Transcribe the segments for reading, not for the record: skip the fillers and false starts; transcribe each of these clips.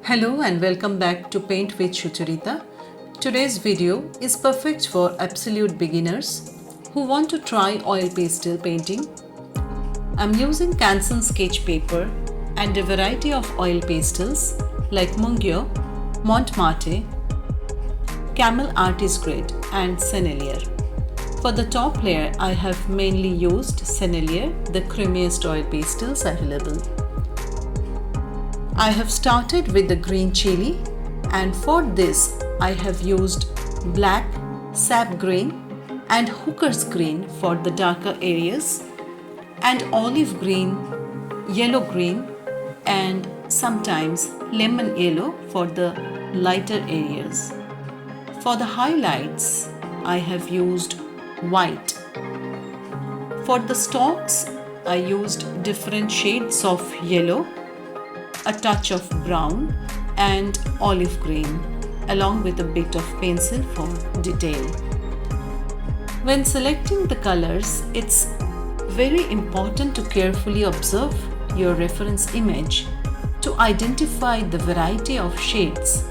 Hello and welcome back to Paint with Sucharita. Today's video is perfect for absolute beginners who want to try oil pastel painting. I'm using Canson sketch paper and a variety of oil pastels like Mungyo, Mont marte, Camel artist grade and Sennelier. For the top layer, I have mainly used Sennelier, the creamiest oil pastels available. I have started with the green chili, and for this I have used black, sap green and hooker's green for the darker areas, and olive green, yellow green and sometimes lemon yellow for the lighter areas. For the highlights, I have used white. For the stalks, I used different shades of yellow, a touch of brown and olive green, along with a bit of pencil for detail. When selecting the colors, it's very important to carefully observe your reference image to identify the variety of shades.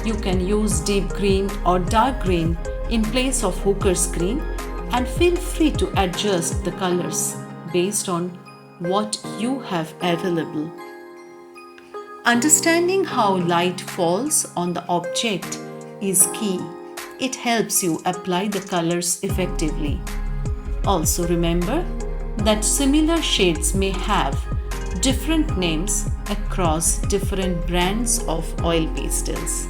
You can use deep green or dark green in place of hooker's green, and feel free to adjust the colors based on what you have available. Understanding how light falls on the object is key. It helps you apply the colors effectively. Also remember that similar shades may have different names across different brands of oil pastels.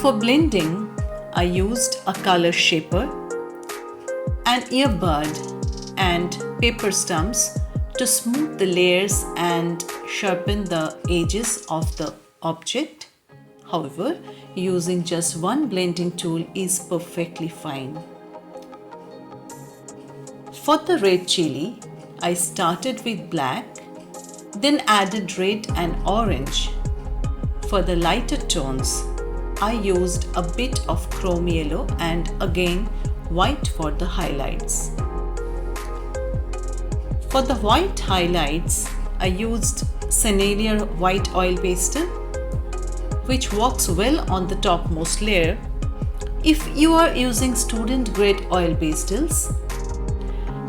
For blending, I used a color shaper, an earbud and paper stumps to smooth the layers and sharpen the edges of the object. However, using just one blending tool is perfectly fine. For the red chili, I started with black, then added red and orange. For the lighter tones, I used a bit of chrome yellow and again white for the highlights. For the white highlights, I used Sennelier white oil pastel, which works well on the topmost layer. If you are using student grade oil pastels,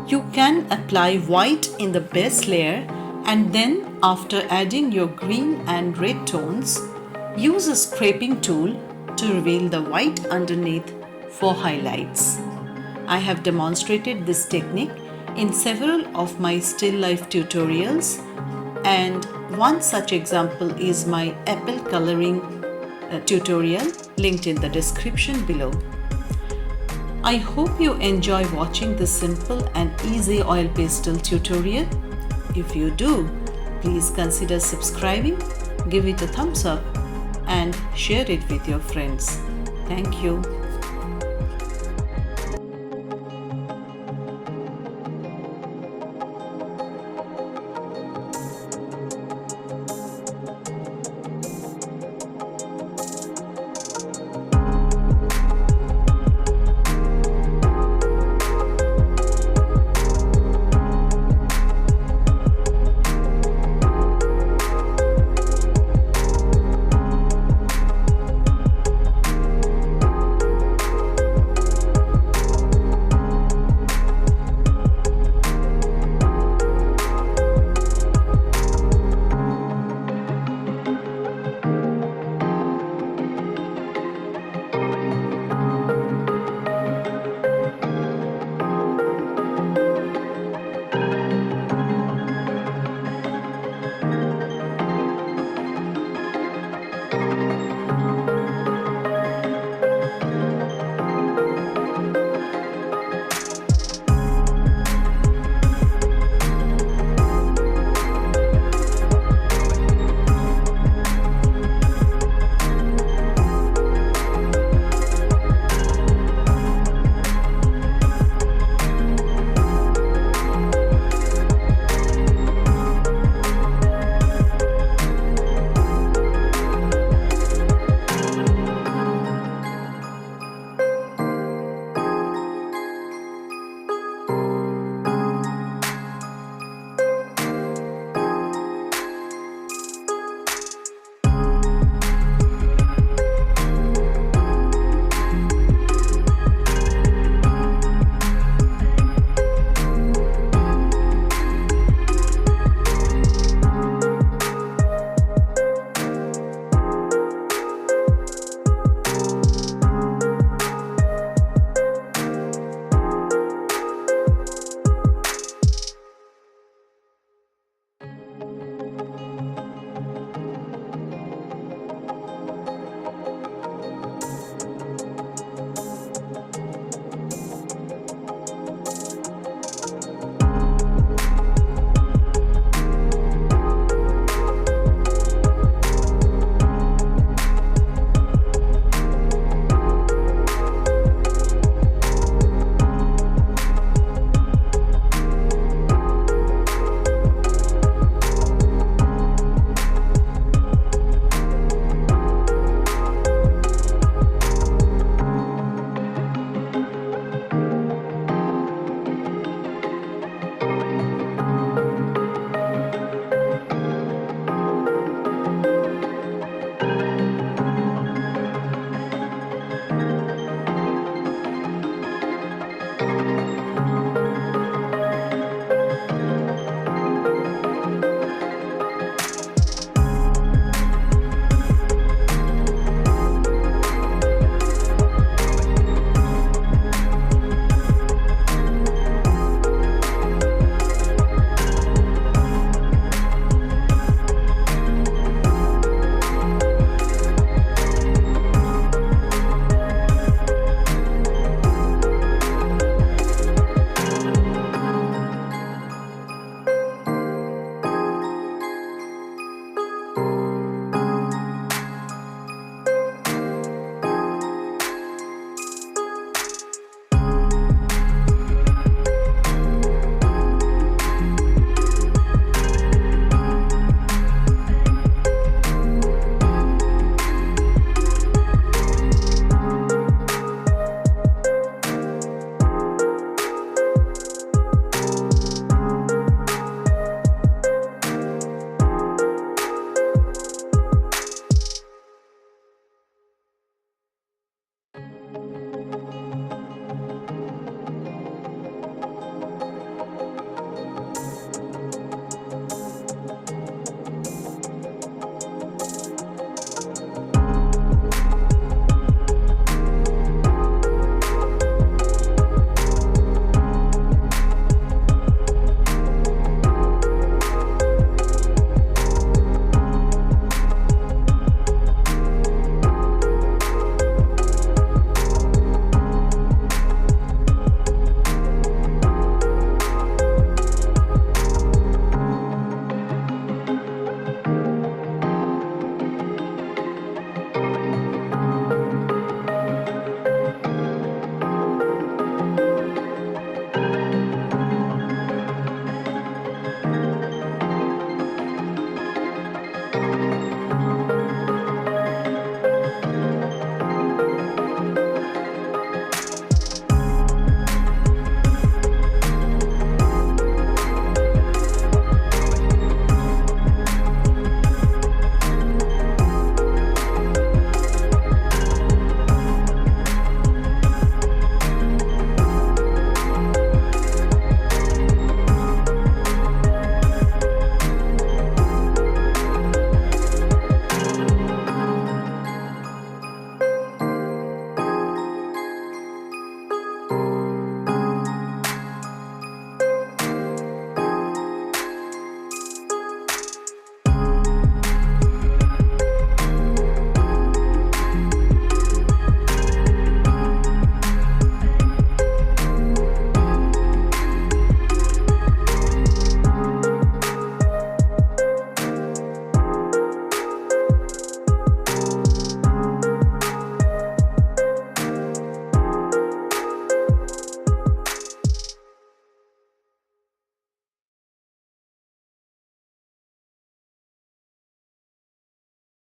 you can apply white in the base layer, and then after adding your green and red tones, use a scraping tool to reveal the white underneath for highlights. I have demonstrated this technique in several of my still life tutorials, and one such example is my apple coloring tutorial linked in the description below. I hope you enjoy watching this simple and easy oil pastel tutorial. If you do, please consider subscribing, give it a thumbs up and share it with your friends. Thank you.